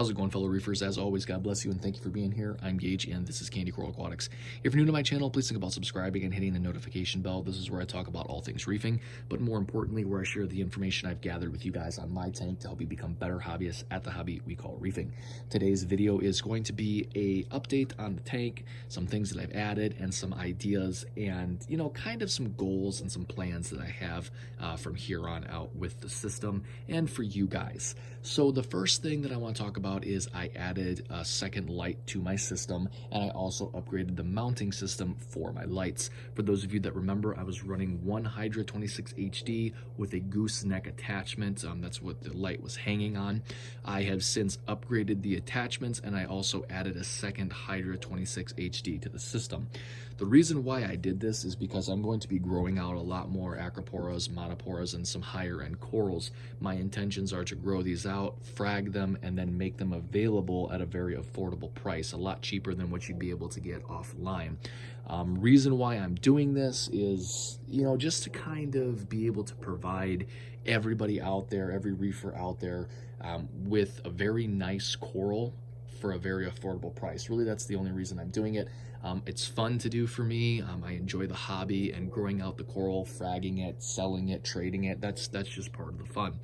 How's it going, fellow reefers? As always, God bless you and thank you for being here. I'm Gage and this is Candy Coral Aquatics. If you're new to my channel, please think about subscribing and hitting the notification bell. This is where I talk about all things reefing, but more importantly, where I share the information I've gathered with you guys on my tank to help you become better hobbyists at the hobby we call reefing. Today's video is going to be a update on the tank, some things that I've added, and some ideas, and kind of some goals and some plans that I have from here on out with the system and for you guys. So the first thing that I want to talk about is I added a second light to my system, and I also upgraded the mounting system for my lights. For those of you that remember, I was running one Hydra 26 HD with a gooseneck attachment. That's what the light was hanging on. I have since upgraded the attachments, and I also added a second Hydra 26 HD to the system. The reason why I did this is because I'm going to be growing out a lot more acroporas, monoporas, and some higher end corals. My intentions are to grow these out, frag them, and then make them available at a very affordable price, a lot cheaper than what you'd be able to get offline. Reason why I'm doing this is, just to kind of be able to provide everybody out there, every reefer out there, with a very nice coral for a very affordable price. Really, that's the only reason I'm doing it. It's fun to do for me. I enjoy the hobby and growing out the coral, fragging it, selling it, trading it. That's just part of the fun.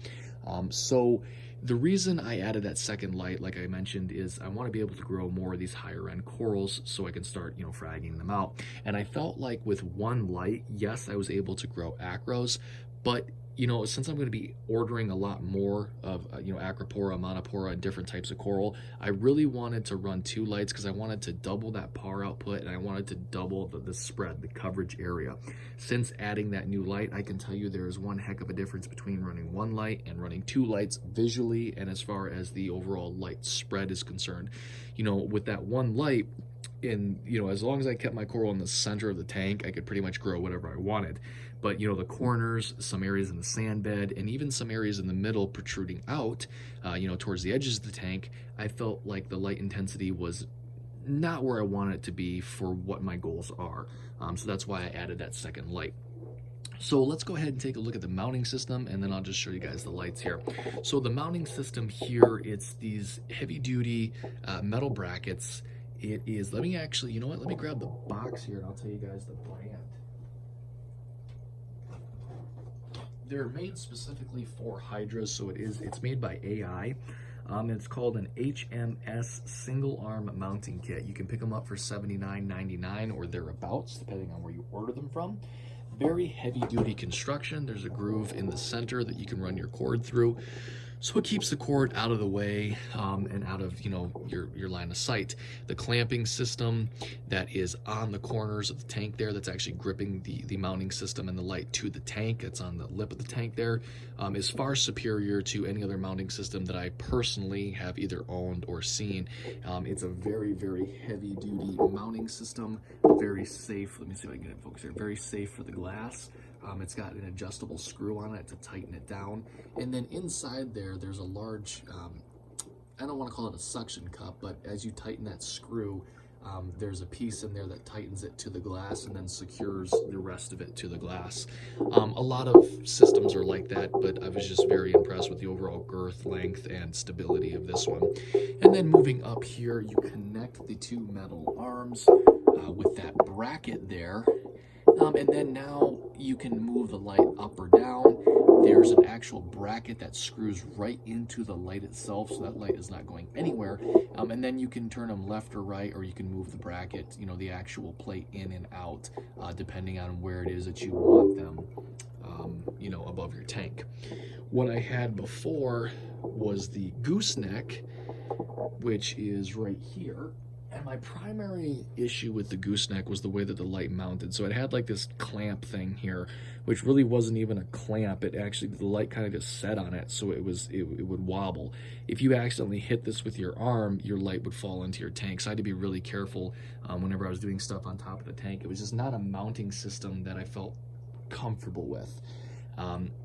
So the reason I added that second light, like I mentioned, is I want to be able to grow more of these higher end corals so I can start, fragging them out. And I felt like with one light, yes, I was able to grow acros, but since I'm going to be ordering a lot more of, acropora, monopora, and different types of coral, I really wanted to run two lights because I wanted to double that par output and I wanted to double the spread, the coverage area. Since adding that new light, I can tell you there is one heck of a difference between running one light and running two lights visually and as far as the overall light spread is concerned. With that one light, as long as I kept my coral in the center of the tank, I could pretty much grow whatever I wanted. But the corners, some areas in the sand bed, and even some areas in the middle protruding out, towards the edges of the tank, I felt like the light intensity was not where I want it to be for what my goals are. So that's why I added that second light. So let's go ahead and take a look at the mounting system, and then I'll just show you guys the lights here. So the mounting system here, it's these heavy duty metal brackets. It is, let me actually, let me grab the box here and I'll tell you guys the brand. They're made specifically for hydras, so it's made by AI. It's called an HMS single arm mounting kit. You can pick them up for $79.99 or thereabouts, depending on where you order them from. Very heavy duty construction. There's a groove in the center that you can run your cord through. So it keeps the cord out of the way and out of your line of sight. The clamping system that is on the corners of the tank there, that's actually gripping the mounting system and the light to the tank, it's on the lip of the tank there, is far superior to any other mounting system that I personally have either owned or seen. It's a very, very heavy duty mounting system, very safe. Let me see if I can get it focused here. Very safe for the glass. It's got an adjustable screw on it to tighten it down. And then inside there's a large, I don't want to call it a suction cup, but as you tighten that screw, there's a piece in there that tightens it to the glass and then secures the rest of it to the glass. A lot of systems are like that, but I was just very impressed with the overall girth, length, and stability of this one. And then moving up here, you connect the two metal arms with that bracket there. And then now you can move the light up or down. There's an actual bracket that screws right into the light itself, so that light is not going anywhere. And then you can turn them left or right, or you can move the bracket, the actual plate in and out, depending on where it is that you want them, above your tank. What I had before was the gooseneck, which is right here. And my primary issue with the gooseneck was the way that the light mounted. So it had like this clamp thing here, which really wasn't even a clamp. It actually, the light kind of just set on it, so it would wobble. If you accidentally hit this with your arm, your light would fall into your tank. So I had to be really careful whenever I was doing stuff on top of the tank. It was just not a mounting system that I felt comfortable with.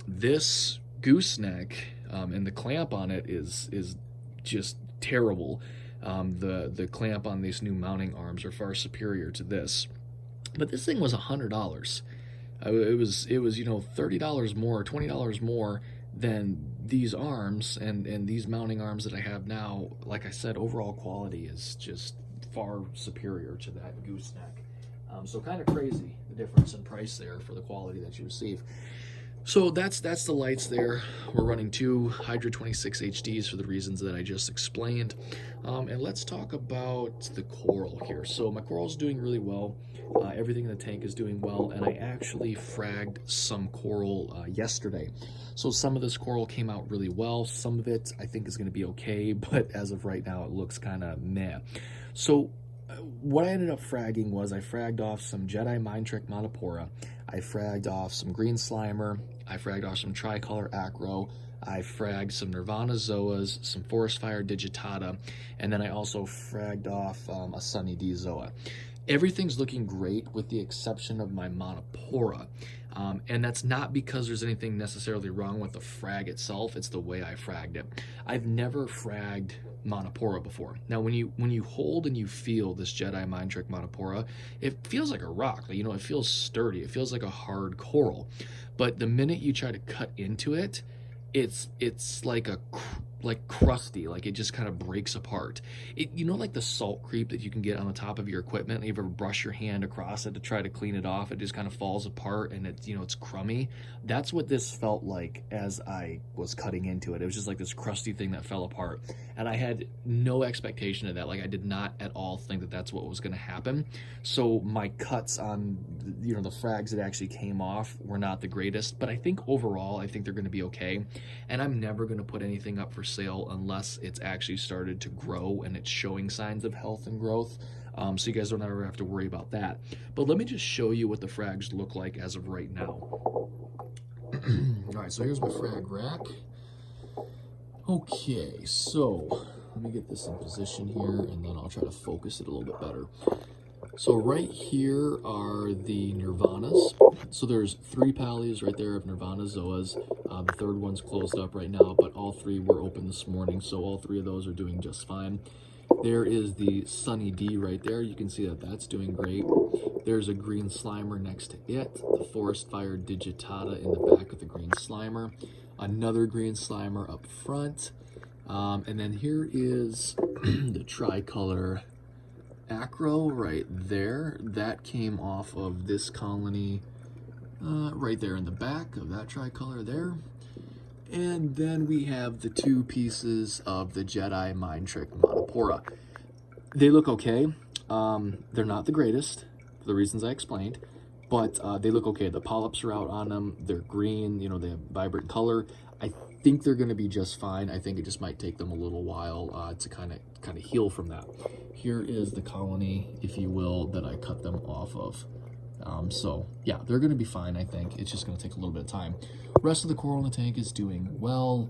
This gooseneck and the clamp on it is just terrible. The clamp on these new mounting arms are far superior to this, but this thing was $100. It was $30 more, $20 more than these arms and these mounting arms that I have now, like I said, overall quality is just far superior to that gooseneck. So kind of crazy, the difference in price there for the quality that you receive. So that's the lights there. We're running two Hydra 26 HDs for the reasons that I just explained. And let's talk about the coral here. So my coral's doing really well. Everything in the tank is doing well, and I actually fragged some coral yesterday. So some of this coral came out really well. Some of it I think is going to be okay, but as of right now it looks kind of meh. So what I ended up fragging was I fragged off some Jedi Mind Trick Monopora, I fragged off some Green Slimer, I fragged off some Tricolor Acro, I fragged some Nirvana Zoas, some Forest Fire Digitata, and then I also fragged off a Sunny D Zoa. Everything's looking great with the exception of my Monopora. And that's not because there's anything necessarily wrong with the frag itself, it's the way I fragged it. I've never fragged Monopora before. Now when you hold and you feel this Jedi Mind Trick Monopora, it feels like a rock. You know, it feels sturdy, it feels like a hard coral. But the minute you try to cut into it, it's like crusty, like it just kind of breaks apart. You know, like the salt creep that you can get on the top of your equipment, and you ever brush your hand across it to try to clean it off, it just kind of falls apart and it's, you know, it's crummy. That's what this felt like as I was cutting into it. It was just like this crusty thing that fell apart, and I had no expectation of that. Like I did not at all think that that's what was going to happen. So my cuts on, you know, the frags that actually came off were not the greatest, but I think overall I think they're going to be okay. And I'm never going to put anything up for sale unless it's actually started to grow and it's showing signs of health and growth. So you guys don't ever have to worry about that. But let me just show you what the frags look like as of right now. All right, so here's my frag rack. Okay, so let me get this in position here and then I'll try to focus it a little bit better. So right here are the Nirvanas. So there's 3 pallies right there of Nirvana Zoas. The third one's closed up right now, but all 3 were open this morning, so all 3 of those are doing just fine. There is the Sunny D right there. You can see that that's doing great. There's a Green Slimer next to it, the Forest Fire Digitata in the back of the Green Slimer, another Green Slimer up front, and then here is the Tricolor Acro right there. That came off of this colony right there in the back of that tricolor there. And then we have the 2 pieces of the Jedi Mind Trick Monopora. They look okay. They're not the greatest for the reasons I explained, but they look okay. The polyps are out on them. They're green, you know, they have vibrant color. I think they're going to be just fine. I think it just might take them a little while to kind of heal from that. Here is the colony, if you will, that I cut them off of. So yeah, they're going to be fine. I think it's just going to take a little bit of time. Rest of the coral in the tank is doing well.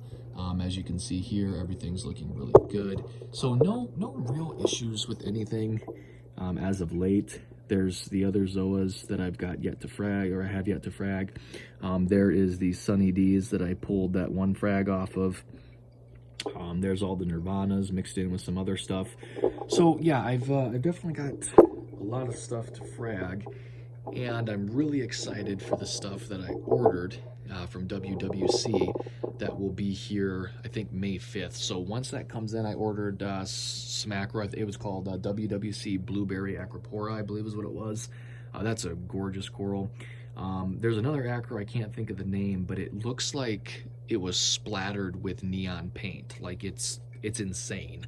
As you can see here, everything's looking really good. So no real issues with anything as of late. There's the other Zoas that I've got yet to frag, or I have yet to frag. There is the Sunny Ds that I pulled that one frag off of. There's all the Nirvanas mixed in with some other stuff. So yeah, I've definitely got a lot of stuff to frag, and I'm really excited for the stuff that I ordered from WWC that will be here, I think, May 5th. So once that comes in, I ordered some acro. It was called WWC Blueberry Acropora, I believe is what it was. That's a gorgeous coral. There's another acro, I can't think of the name, but it looks like it was splattered with neon paint. Like it's insane.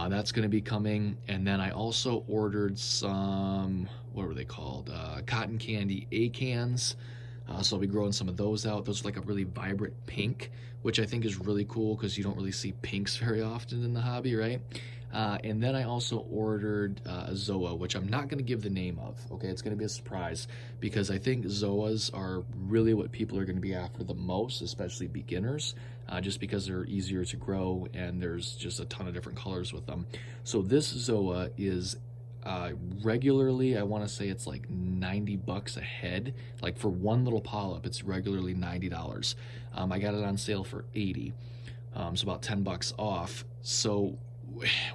That's going to be coming. And then I also ordered some, what were they called? Cotton candy acans. So I'll be growing some of those out. Those are like a really vibrant pink, which I think is really cool because you don't really see pinks very often in the hobby, right? And then I also ordered a Zoa, which I'm not going to give the name of, okay? It's going to be a surprise because I think Zoas are really what people are going to be after the most, especially beginners, just because they're easier to grow and there's just a ton of different colors with them. So this Zoa is regularly, I want to say it's like 90 bucks a head. Like for one little polyp, it's regularly $90. I got it on sale for 80, so about 10 bucks off. So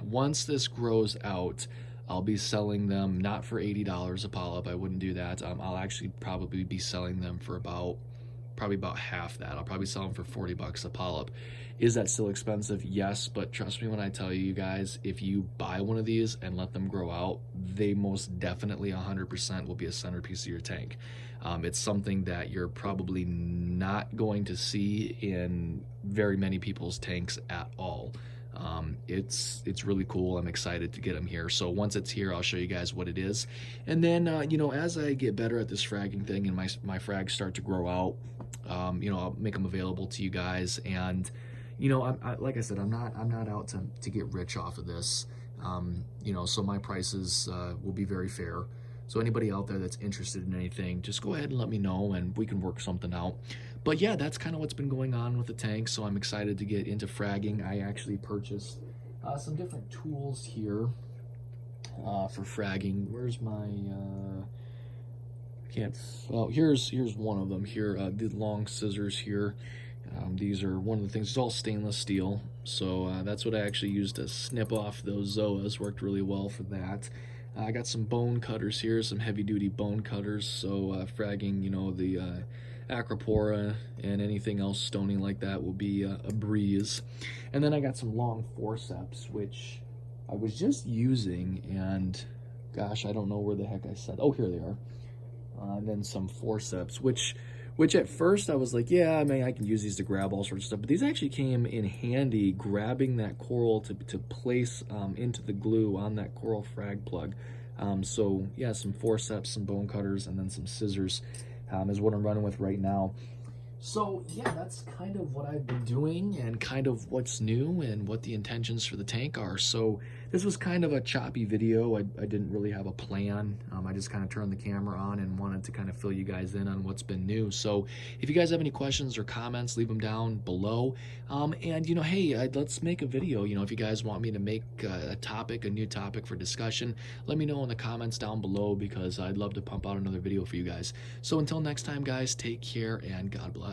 once this grows out, I'll be selling them not for $80 a polyp. I wouldn't do that. I'll actually probably be selling them for about probably about half that. I'll probably sell them for 40 bucks a polyp. Is that still expensive? Yes, but trust me when I tell you guys, if you buy one of these and let them grow out, they most definitely 100% will be a centerpiece of your tank. It's something that you're probably not going to see in very many people's tanks at all. It's really cool. I'm excited to get them here. So once it's here, I'll show you guys what it is. And then, you know, as I get better at this fragging thing and my frags start to grow out, you know, I'll make them available to you guys. And, you know, like I said, I'm not out to get rich off of this. You know, so my prices will be very fair. So anybody out there that's interested in anything, just go ahead and let me know and we can work something out. But yeah, that's kind of what's been going on with the tank. So I'm excited to get into fragging. I actually purchased some different tools here for fragging. Where's my, oh, here's one of them here, the long scissors here. These are one of the things, it's all stainless steel. So that's what I actually used to snip off those Zoas, worked really well for that. I got some bone cutters here, some heavy duty bone cutters. So fragging, you know, the acropora and anything else stoning like that will be a breeze. And then I got some long forceps, which I was just using, and gosh, I don't know where the heck I said. Oh, here they are. And then some forceps, which at first I was like, yeah, I mean, I can use these to grab all sorts of stuff, but these actually came in handy grabbing that coral to place into the glue on that coral frag plug. So yeah, some forceps, some bone cutters, and then some scissors is what I'm running with right now. So yeah, that's kind of what I've been doing and kind of what's new and what the intentions for the tank are. So this was kind of a choppy video. I didn't really have a plan. I just kind of turned the camera on and wanted to kind of fill you guys in on what's been new. So if you guys have any questions or comments, leave them down below. And you know, hey, let's make a video. You know, if you guys want me to make a new topic for discussion, let me know in the comments down below, because I'd love to pump out another video for you guys. So until next time, guys, take care and God bless.